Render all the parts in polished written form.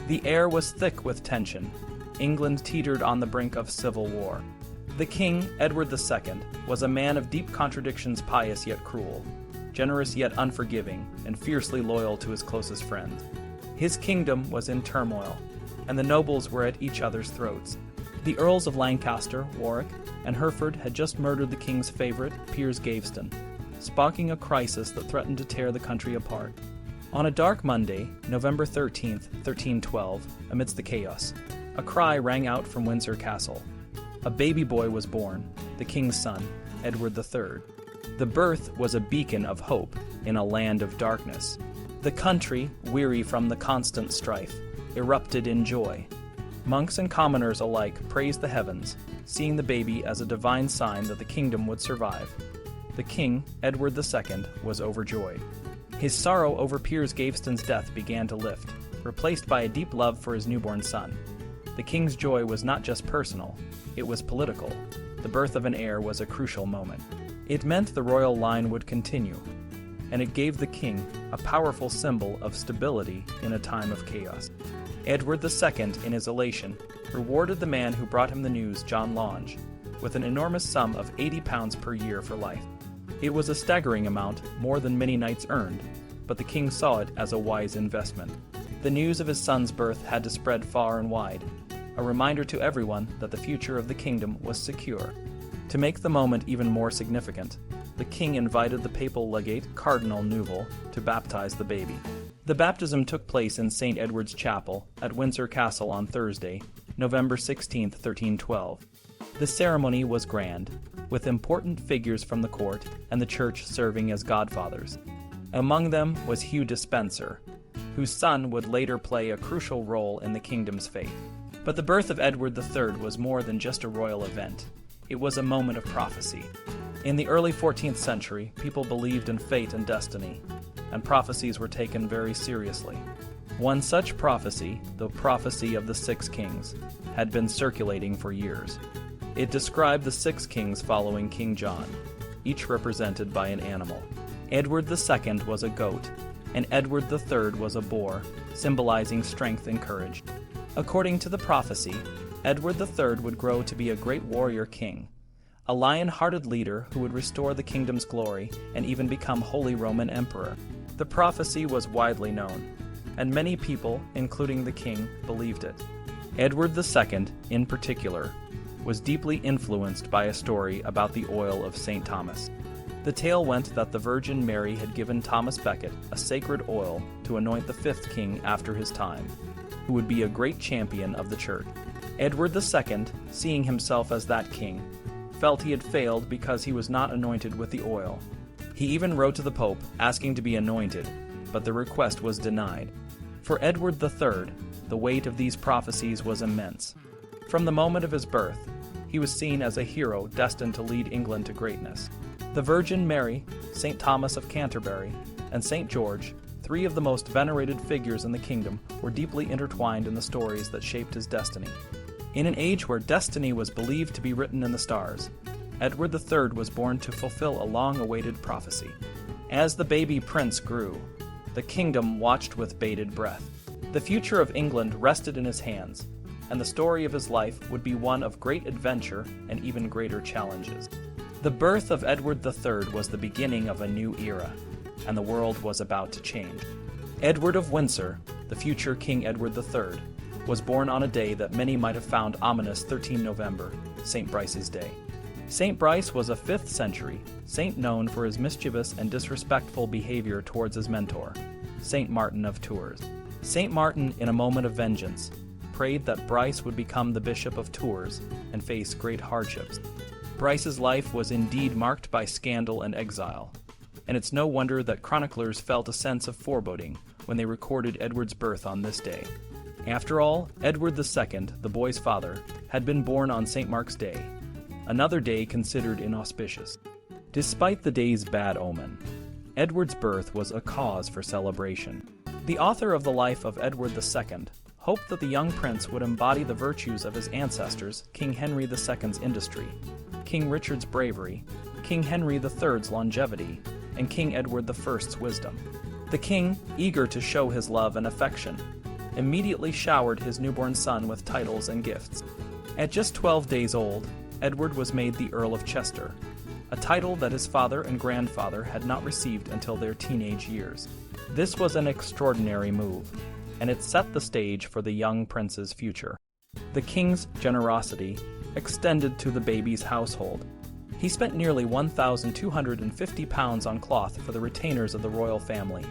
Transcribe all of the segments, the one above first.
The air was thick with tension. England teetered on the brink of civil war. The king, Edward II, was a man of deep contradictions, pious yet cruel, generous yet unforgiving, and fiercely loyal to his closest friends. His kingdom was in turmoil, and the nobles were at each other's throats. The Earls of Lancaster, Warwick, and Hereford had just murdered the king's favorite, Piers Gaveston, sparking a crisis that threatened to tear the country apart. On a dark Monday, November 13th, 1312, amidst the chaos, a cry rang out from Windsor Castle. A baby boy was born, the king's son, Edward III. The birth was a beacon of hope in a land of darkness. The country, weary from the constant strife, erupted in joy. Monks and commoners alike praised the heavens, seeing the baby as a divine sign that the kingdom would survive. The king, Edward II, was overjoyed. His sorrow over Piers Gaveston's death began to lift, replaced by a deep love for his newborn son. The king's joy was not just personal, it was political. The birth of an heir was a crucial moment. It meant the royal line would continue, and it gave the king a powerful symbol of stability in a time of chaos. Edward II, in his elation, rewarded the man who brought him the news, John Lange, with an enormous sum of £80 per year for life. It was a staggering amount, more than many knights earned, but the king saw it as a wise investment. The news of his son's birth had to spread far and wide, a reminder to everyone that the future of the kingdom was secure. To make the moment even more significant, the king invited the papal legate, Cardinal Newville, to baptize the baby. The baptism took place in St. Edward's Chapel at Windsor Castle on Thursday, November 16, 1312. The ceremony was grand, with important figures from the court and the church serving as godfathers. Among them was Hugh Despenser, whose son would later play a crucial role in the kingdom's fate. But the birth of Edward III was more than just a royal event. It was a moment of prophecy. In the early 14th century, people believed in fate and destiny, and prophecies were taken very seriously. One such prophecy, the prophecy of the Six Kings, had been circulating for years. It described the six kings following King John, each represented by an animal. Edward II was a goat, and Edward III was a boar, symbolizing strength and courage. According to the prophecy, Edward III would grow to be a great warrior king, a lion-hearted leader who would restore the kingdom's glory and even become Holy Roman Emperor. The prophecy was widely known, and many people, including the king, believed it. Edward II, in particular, was deeply influenced by a story about the oil of St. Thomas. The tale went that the Virgin Mary had given Thomas Becket a sacred oil to anoint the fifth king after his time, who would be a great champion of the church. Edward II, seeing himself as that king, felt he had failed because he was not anointed with the oil. He even wrote to the Pope asking to be anointed, but the request was denied. For Edward III, the weight of these prophecies was immense. From the moment of his birth, he was seen as a hero destined to lead England to greatness. The Virgin Mary, St. Thomas of Canterbury, and St. George, three of the most venerated figures in the kingdom, were deeply intertwined in the stories that shaped his destiny. In an age where destiny was believed to be written in the stars, Edward III was born to fulfill a long-awaited prophecy. As the baby prince grew, the kingdom watched with bated breath. The future of England rested in his hands, and the story of his life would be one of great adventure and even greater challenges. The birth of Edward III was the beginning of a new era, and the world was about to change. Edward of Windsor, the future King Edward III, was born on a day that many might have found ominous, 13 November, St. Bryce's Day. St. Bryce was a 5th century saint known for his mischievous and disrespectful behavior towards his mentor, St. Martin of Tours. St. Martin, in a moment of vengeance, prayed that Bryce would become the Bishop of Tours and face great hardships. Bryce's life was indeed marked by scandal and exile, and it's no wonder that chroniclers felt a sense of foreboding when they recorded Edward's birth on this day. After all, Edward II, the boy's father, had been born on St. Mark's Day, another day considered inauspicious. Despite the day's bad omen, Edward's birth was a cause for celebration. The author of the life of Edward II hoped that the young prince would embody the virtues of his ancestors, King Henry II's industry, King Richard's bravery, King Henry III's longevity, and King Edward I's wisdom. The king, eager to show his love and affection, immediately showered his newborn son with titles and gifts. At just 12 days old, Edward was made the Earl of Chester, a title that his father and grandfather had not received until their teenage years. This was an extraordinary move, and it set the stage for the young prince's future. The king's generosity extended to the baby's household. He spent nearly £1,250 on cloth for the retainers of the royal family,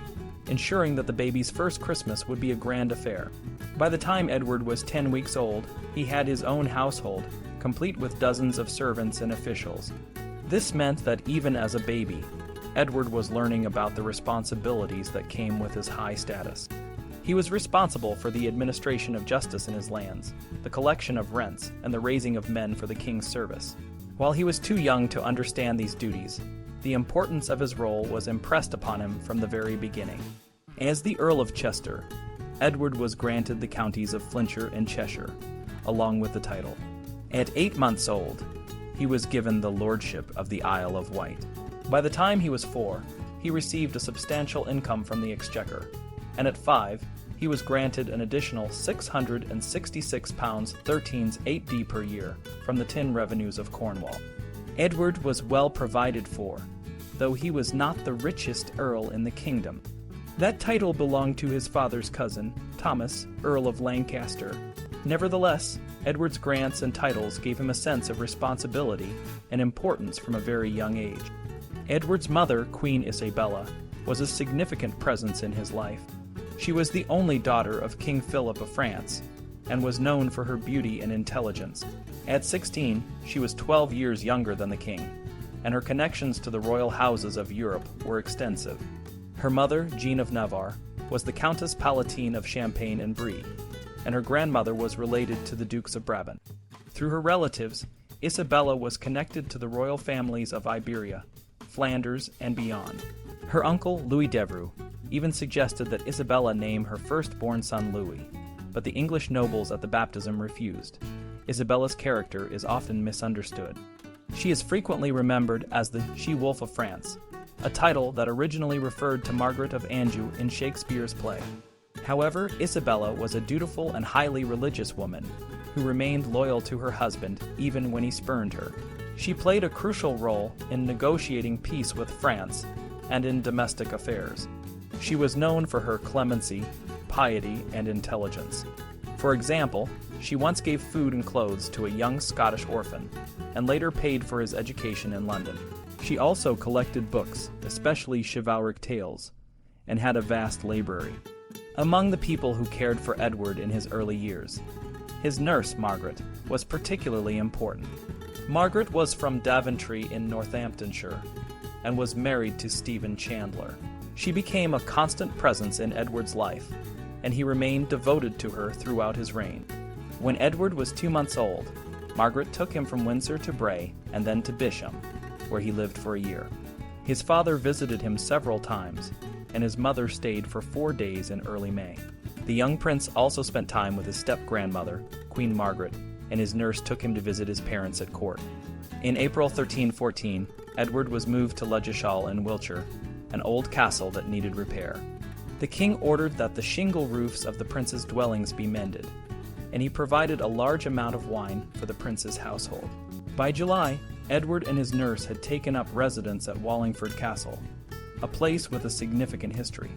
ensuring that the baby's first Christmas would be a grand affair. By the time Edward was 10 weeks old, he had his own household, complete with dozens of servants and officials. This meant that even as a baby, Edward was learning about the responsibilities that came with his high status. He was responsible for the administration of justice in his lands, the collection of rents, and the raising of men for the king's service. While he was too young to understand these duties, the importance of his role was impressed upon him from the very beginning. As the Earl of Chester, Edward was granted the counties of Flintshire and Cheshire, along with the title. At 8 months old, he was given the lordship of the Isle of Wight. By the time he was 4, he received a substantial income from the exchequer, and at 5, he was granted an additional £666 13s 8d per year from the tin revenues of Cornwall. Edward was well provided for, though he was not the richest earl in the kingdom. That title belonged to his father's cousin, Thomas, Earl of Lancaster. Nevertheless, Edward's grants and titles gave him a sense of responsibility and importance from a very young age. Edward's mother, Queen Isabella, was a significant presence in his life. She was the only daughter of King Philip of France, and was known for her beauty and intelligence. At 16, she was 12 years younger than the king, and her connections to the royal houses of Europe were extensive. Her mother, Jean of Navarre, was the Countess Palatine of Champagne and Brie, and her grandmother was related to the Dukes of Brabant. Through her relatives, Isabella was connected to the royal families of Iberia, Flanders, and beyond. Her uncle, Louis Devereux, even suggested that Isabella name her firstborn son Louis, but the English nobles at the baptism refused. Isabella's character is often misunderstood. She is frequently remembered as the She-Wolf of France, a title that originally referred to Margaret of Anjou in Shakespeare's play. However, Isabella was a dutiful and highly religious woman who remained loyal to her husband even when he spurned her. She played a crucial role in negotiating peace with France and in domestic affairs. She was known for her clemency, piety, and intelligence. For example, she once gave food and clothes to a young Scottish orphan, and later paid for his education in London. She also collected books, especially chivalric tales, and had a vast library. Among the people who cared for Edward in his early years, his nurse, Margaret, was particularly important. Margaret was from Daventry in Northamptonshire, and was married to Stephen Chandler. She became a constant presence in Edward's life, and he remained devoted to her throughout his reign. When Edward was 2 months old, Margaret took him from Windsor to Bray and then to Bisham, where he lived for a year. His father visited him several times, and his mother stayed for 4 days in early May. The young prince also spent time with his step-grandmother, Queen Margaret, and his nurse took him to visit his parents at court. In April 1314, Edward was moved to Ludgershall in Wiltshire, an old castle that needed repair. The king ordered that the shingle roofs of the prince's dwellings be mended, and he provided a large amount of wine for the prince's household. By July, Edward and his nurse had taken up residence at Wallingford Castle, a place with a significant history.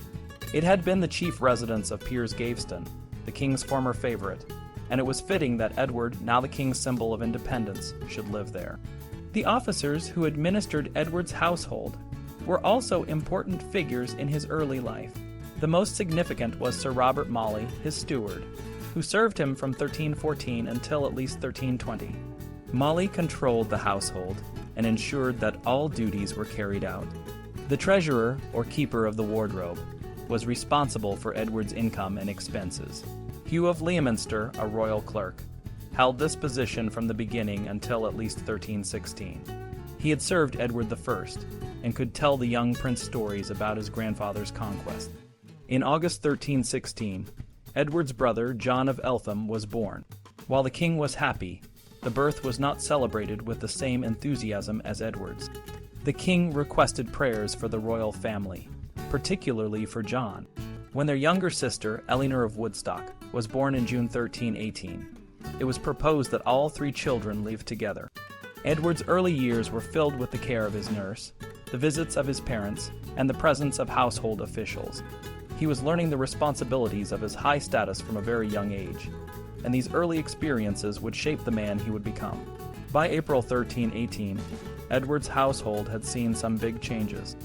It had been the chief residence of Piers Gaveston, the king's former favorite, and it was fitting that Edward, now the king's symbol of independence, should live there. The officers who administered Edward's household were also important figures in his early life. The most significant was Sir Robert Molly, his steward, who served him from 1314 until at least 1320. Molly controlled the household and ensured that all duties were carried out. The treasurer, or keeper of the wardrobe, was responsible for Edward's income and expenses. Hugh of Leominster, a royal clerk, held this position from the beginning until at least 1316. He had served Edward I and could tell the young prince stories about his grandfather's conquest. In August 1316, Edward's brother, John of Eltham, was born. While the king was happy, the birth was not celebrated with the same enthusiasm as Edward's. The king requested prayers for the royal family, particularly for John. When their younger sister, Eleanor of Woodstock, was born in June 1318, it was proposed that all three children live together. Edward's early years were filled with the care of his nurse, the visits of his parents, and the presence of household officials. He was learning the responsibilities of his high status from a very young age, and these early experiences would shape the man he would become. By April 1318, Edward's household had seen some big changes.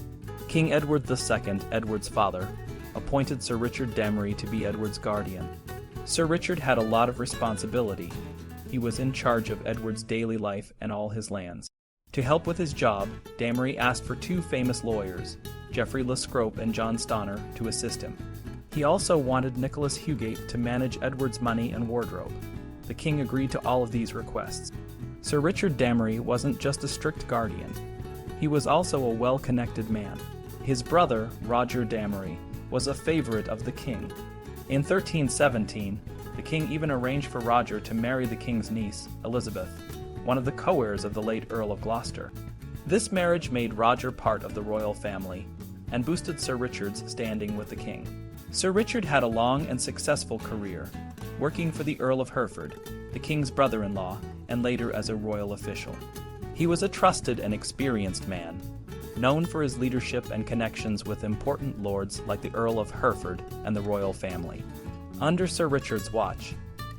King Edward II, Edward's father, appointed Sir Richard Damry to be Edward's guardian. Sir Richard had a lot of responsibility. He was in charge of Edward's daily life and all his lands. To help with his job, Damry asked for two famous lawyers, Geoffrey Le Scrope and John Stonner, to assist him. He also wanted Nicholas Hugate to manage Edward's money and wardrobe. The king agreed to all of these requests. Sir Richard Damry wasn't just a strict guardian. He was also a well-connected man. His brother, Roger Damry, was a favorite of the king. In 1317, the king even arranged for Roger to marry the king's niece, Elizabeth, one of the co-heirs of the late Earl of Gloucester. This marriage made Roger part of the royal family and boosted Sir Richard's standing with the king. Sir Richard had a long and successful career, working for the Earl of Hereford, the king's brother-in-law, and later as a royal official. He was a trusted and experienced man, known for his leadership and connections with important lords like the Earl of Hereford and the royal family. Under Sir Richard's watch,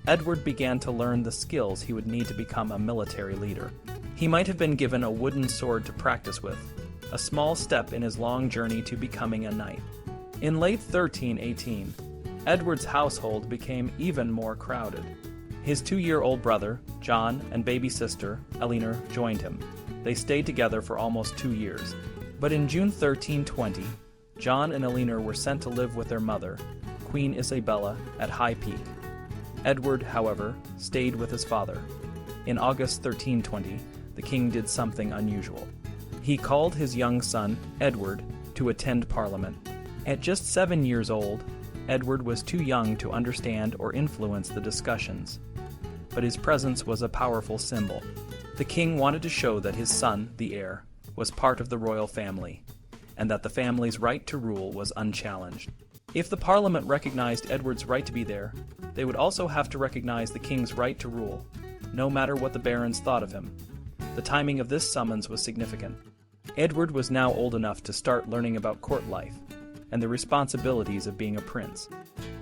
Edward began to learn the skills he would need to become a military leader. He might have been given a wooden sword to practice with, a small step in his long journey to becoming a knight. In late 1318, Edward's household became even more crowded. His 2-year-old brother, John, and baby sister, Eleanor, joined him. They stayed together for almost 2 years. But in June 1320, John and Eleanor were sent to live with their mother, Queen Isabella, at High Peak. Edward, however, stayed with his father. In August 1320, the king did something unusual. He called his young son, Edward, to attend Parliament. At just 7 years old, Edward was too young to understand or influence the discussions, but his presence was a powerful symbol. The king wanted to show that his son, the heir, was part of the royal family, and that the family's right to rule was unchallenged. If the Parliament recognized Edward's right to be there, they would also have to recognize the king's right to rule, no matter what the barons thought of him. The timing of this summons was significant. Edward was now old enough to start learning about court life and the responsibilities of being a prince.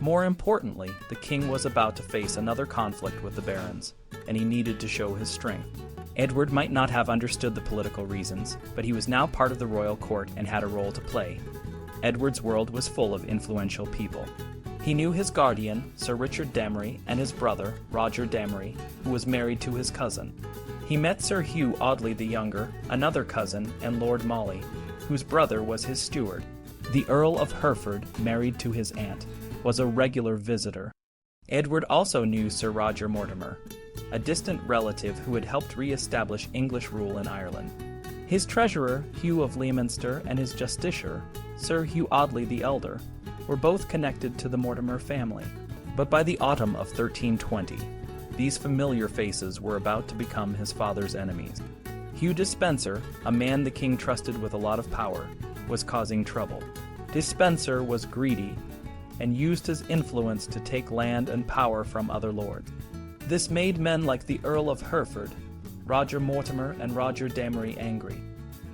More importantly, the king was about to face another conflict with the barons, and he needed to show his strength. Edward might not have understood the political reasons, but he was now part of the royal court and had a role to play. Edward's world was full of influential people. He knew his guardian, Sir Richard Damry, and his brother, Roger Damry, who was married to his cousin. He met Sir Hugh Audley the Younger, another cousin, and Lord Molly, whose brother was his steward. The Earl of Hereford, married to his aunt, was a regular visitor. Edward also knew Sir Roger Mortimer, a distant relative who had helped re-establish English rule in Ireland. His treasurer, Hugh of Leominster, and his justiciar, Sir Hugh Audley the Elder, were both connected to the Mortimer family. But by the autumn of 1320, these familiar faces were about to become his father's enemies. Hugh Despenser, a man the king trusted with a lot of power, was causing trouble. Despenser was greedy and used his influence to take land and power from other lords. This made men like the Earl of Hereford, Roger Mortimer, and Roger Damry angry.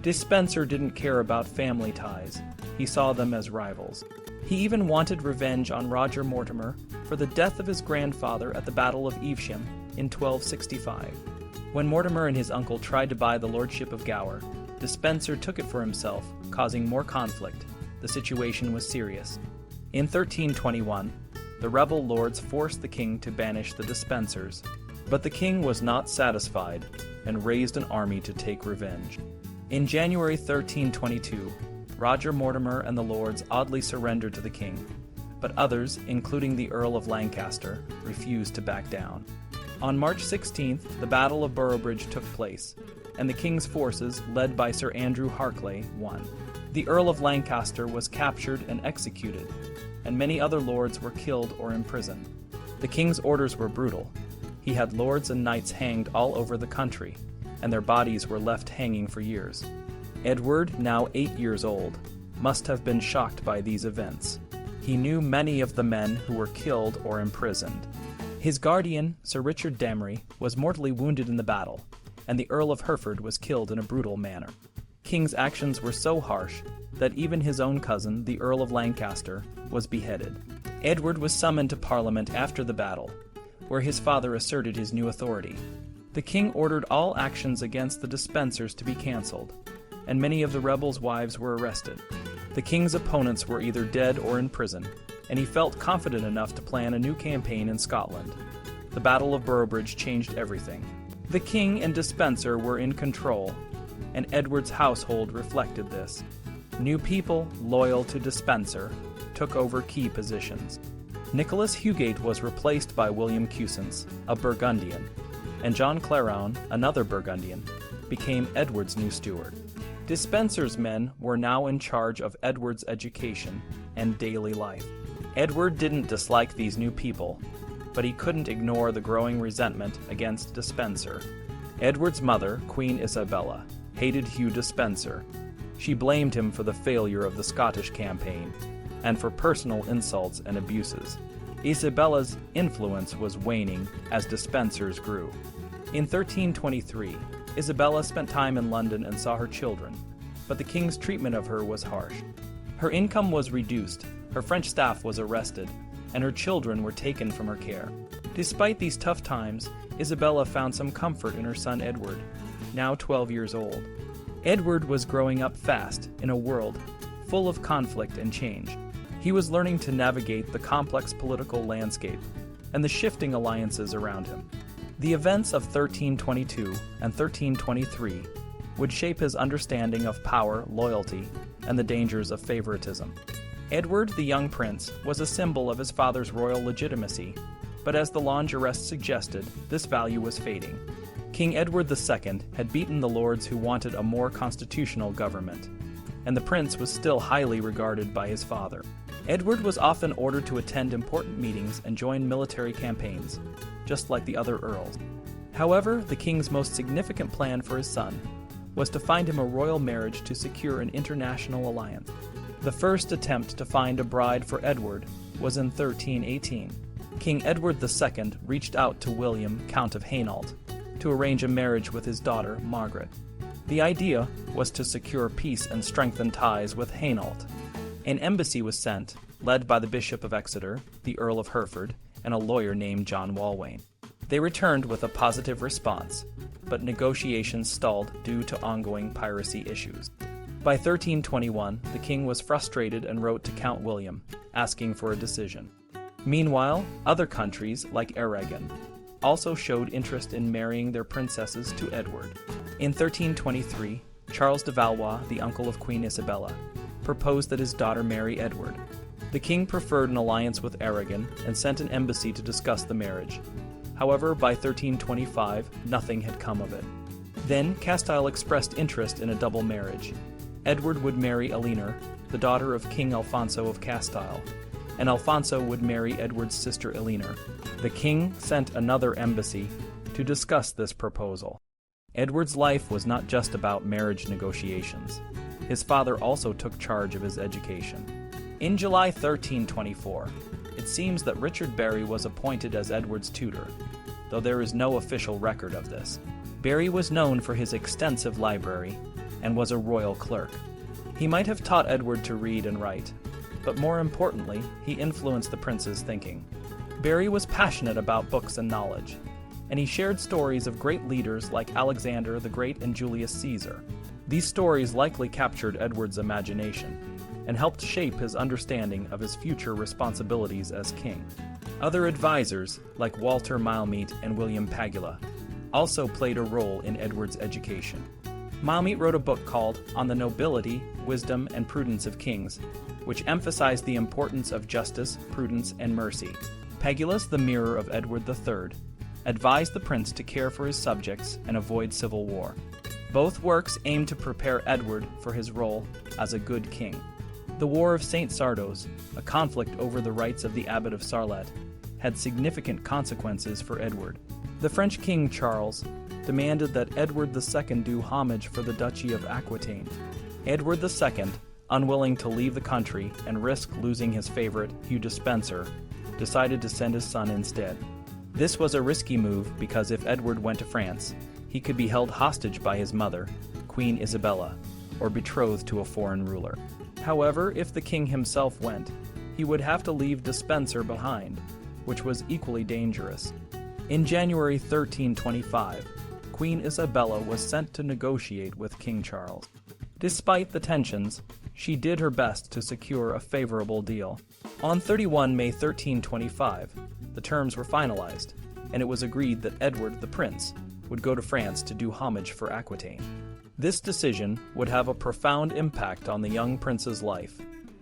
Despenser didn't care about family ties. He saw them as rivals. He even wanted revenge on Roger Mortimer for the death of his grandfather at the Battle of Evesham in 1265. When Mortimer and his uncle tried to buy the lordship of Gower, Despenser took it for himself, causing more conflict. The situation was serious. In 1321, the rebel lords forced the king to banish the Despensers, but the king was not satisfied and raised an army to take revenge. In January 1322, Roger Mortimer and the lords oddly surrendered to the king, but others, including the Earl of Lancaster, refused to back down. On March 16th, the Battle of Boroughbridge took place, and the king's forces, led by Sir Andrew Harclay, won. The Earl of Lancaster was captured and executed, and many other lords were killed or imprisoned. The king's orders were brutal. He had lords and knights hanged all over the country, and their bodies were left hanging for years. Edward, now 8 years old, must have been shocked by these events. He knew many of the men who were killed or imprisoned. His guardian, Sir Richard Damry, was mortally wounded in the battle, and the Earl of Hereford was killed in a brutal manner. King's actions were so harsh that even his own cousin, the Earl of Lancaster, was beheaded. Edward was summoned to Parliament after the battle, where his father asserted his new authority. The king ordered all actions against the Despensers to be cancelled, and many of the rebels' wives were arrested. The king's opponents were either dead or in prison, and he felt confident enough to plan a new campaign in Scotland. The Battle of Boroughbridge changed everything. The king and Despenser were in control, and Edward's household reflected this. New people, loyal to Despenser, took over key positions. Nicholas Hugate was replaced by William Cusins, a Burgundian, and John Clairon, another Burgundian, became Edward's new steward. Despenser's men were now in charge of Edward's education and daily life. Edward didn't dislike these new people, but he couldn't ignore the growing resentment against Despenser. Edward's mother, Queen Isabella, hated Hugh Despenser. She blamed him for the failure of the Scottish campaign and for personal insults and abuses. Isabella's influence was waning as Despenser's grew. In 1323, Isabella spent time in London and saw her children, but the king's treatment of her was harsh. Her income was reduced, her French staff was arrested, and her children were taken from her care. Despite these tough times, Isabella found some comfort in her son Edward, now 12 years old. Edward was growing up fast in a world full of conflict and change. He was learning to navigate the complex political landscape and the shifting alliances around him. The events of 1322 and 1323 would shape his understanding of power, loyalty, and the dangers of favoritism. Edward, the young prince, was a symbol of his father's royal legitimacy, but as the Lange arrest suggested, this value was fading. King Edward II had beaten the lords who wanted a more constitutional government, and the prince was still highly regarded by his father. Edward was often ordered to attend important meetings and join military campaigns, just like the other earls. However, the king's most significant plan for his son was to find him a royal marriage to secure an international alliance. The first attempt to find a bride for Edward was in 1318. King Edward II reached out to William, Count of Hainault, to arrange a marriage with his daughter, Margaret. The idea was to secure peace and strengthen ties with Hainault. An embassy was sent, led by the Bishop of Exeter, the Earl of Hereford, and a lawyer named John Walwayn. They returned with a positive response, but negotiations stalled due to ongoing piracy issues. By 1321, the king was frustrated and wrote to Count William, asking for a decision. Meanwhile, other countries, like Aragon, also showed interest in marrying their princesses to Edward. In 1323, Charles de Valois, the uncle of Queen Isabella, proposed that his daughter marry Edward. The king preferred an alliance with Aragon and sent an embassy to discuss the marriage. However, by 1325, nothing had come of it. Then Castile expressed interest in a double marriage. Edward would marry Eleanor, the daughter of King Alfonso of Castile, and Alfonso would marry Edward's sister Eleanor. The king sent another embassy to discuss this proposal. Edward's life was not just about marriage negotiations. His father also took charge of his education. In July 1324, it seems that Richard Barry was appointed as Edward's tutor, though there is no official record of this. Barry was known for his extensive library and was a royal clerk. He might have taught Edward to read and write, but more importantly, he influenced the prince's thinking. Barry was passionate about books and knowledge, and he shared stories of great leaders like Alexander the Great and Julius Caesar. These stories likely captured Edward's imagination and helped shape his understanding of his future responsibilities as king. Other advisors, like Walter Mailmeet and William Pagula, also played a role in Edward's education. Mailmeet wrote a book called On the Nobility, Wisdom, and Prudence of Kings, which emphasized the importance of justice, prudence, and mercy. Pagula's The Mirror of Edward III advised the prince to care for his subjects and avoid civil war. Both works aimed to prepare Edward for his role as a good king. The War of St. Sardos, a conflict over the rights of the Abbot of Sarlat, had significant consequences for Edward. The French King Charles demanded that Edward II do homage for the Duchy of Aquitaine. Edward II unwilling to leave the country and risk losing his favorite, Hugh Despenser, decided to send his son instead. This was a risky move because if Edward went to France, he could be held hostage by his mother, Queen Isabella, or betrothed to a foreign ruler. However, if the king himself went, he would have to leave Despenser behind, which was equally dangerous. In January 1325, Queen Isabella was sent to negotiate with King Charles. Despite the tensions, she did her best to secure a favorable deal. On 31 May 1325, the terms were finalized, and it was agreed that Edward the Prince would go to France to do homage for Aquitaine. This decision would have a profound impact on the young prince's life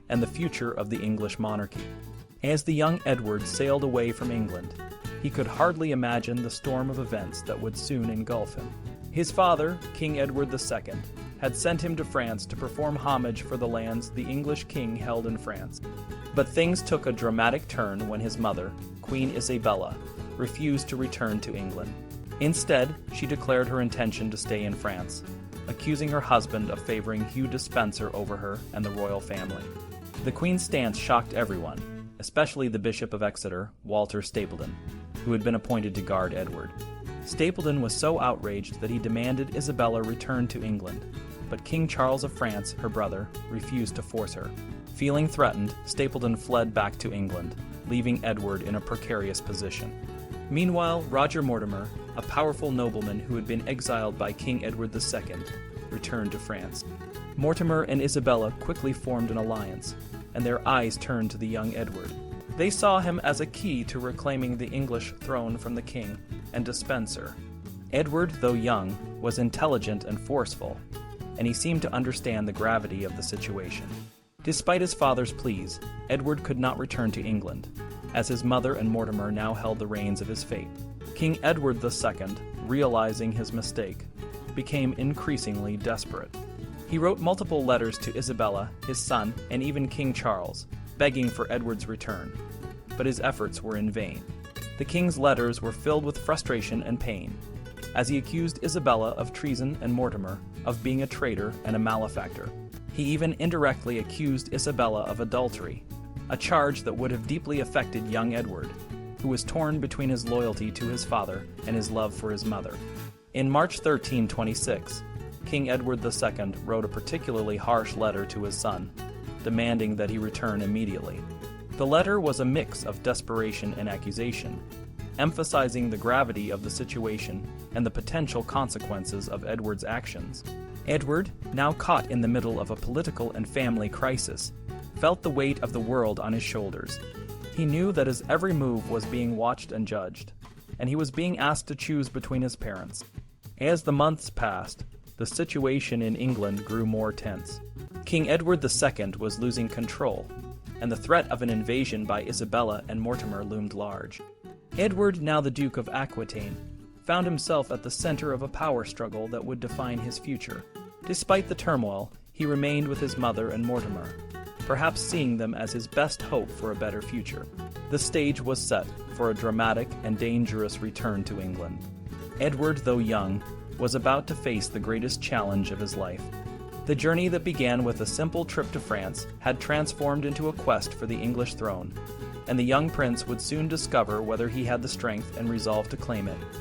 and the future of the English monarchy. As the young Edward sailed away from England, he could hardly imagine the storm of events that would soon engulf him. His father, King Edward II, had sent him to France to perform homage for the lands the English king held in France. But things took a dramatic turn when his mother, Queen Isabella, refused to return to England. Instead, she declared her intention to stay in France, accusing her husband of favoring Hugh Despenser over her and the royal family. The Queen's stance shocked everyone, especially the Bishop of Exeter, Walter Stapleton, who had been appointed to guard Edward. Stapleton was so outraged that he demanded Isabella return to England, but King Charles of France, her brother, refused to force her. Feeling threatened, Stapleton fled back to England, leaving Edward in a precarious position. Meanwhile, Roger Mortimer, a powerful nobleman who had been exiled by King Edward II, returned to France. Mortimer and Isabella quickly formed an alliance, and their eyes turned to the young Edward. They saw him as a key to reclaiming the English throne from the king and Despenser. Edward, though young, was intelligent and forceful, and he seemed to understand the gravity of the situation. Despite his father's pleas, Edward could not return to England, as his mother and Mortimer now held the reins of his fate. King Edward II, realizing his mistake, became increasingly desperate. He wrote multiple letters to Isabella, his son, and even King Charles, begging for Edward's return, but his efforts were in vain. The king's letters were filled with frustration and pain, as he accused Isabella of treason and Mortimer of being a traitor and a malefactor. He even indirectly accused Isabella of adultery, a charge that would have deeply affected young Edward, who was torn between his loyalty to his father and his love for his mother. In March 1326, King Edward II wrote a particularly harsh letter to his son, demanding that he return immediately. The letter was a mix of desperation and accusation, emphasizing the gravity of the situation and the potential consequences of Edward's actions. Edward, now caught in the middle of a political and family crisis, felt the weight of the world on his shoulders. He knew that his every move was being watched and judged, and he was being asked to choose between his parents. As the months passed, the situation in England grew more tense. King Edward II was losing control, and the threat of an invasion by Isabella and Mortimer loomed large. Edward, now the Duke of Aquitaine, found himself at the center of a power struggle that would define his future. Despite the turmoil, he remained with his mother and Mortimer, perhaps seeing them as his best hope for a better future. The stage was set for a dramatic and dangerous return to England. Edward, though young, was about to face the greatest challenge of his life. The journey that began with a simple trip to France had transformed into a quest for the English throne, and the young prince would soon discover whether he had the strength and resolve to claim it.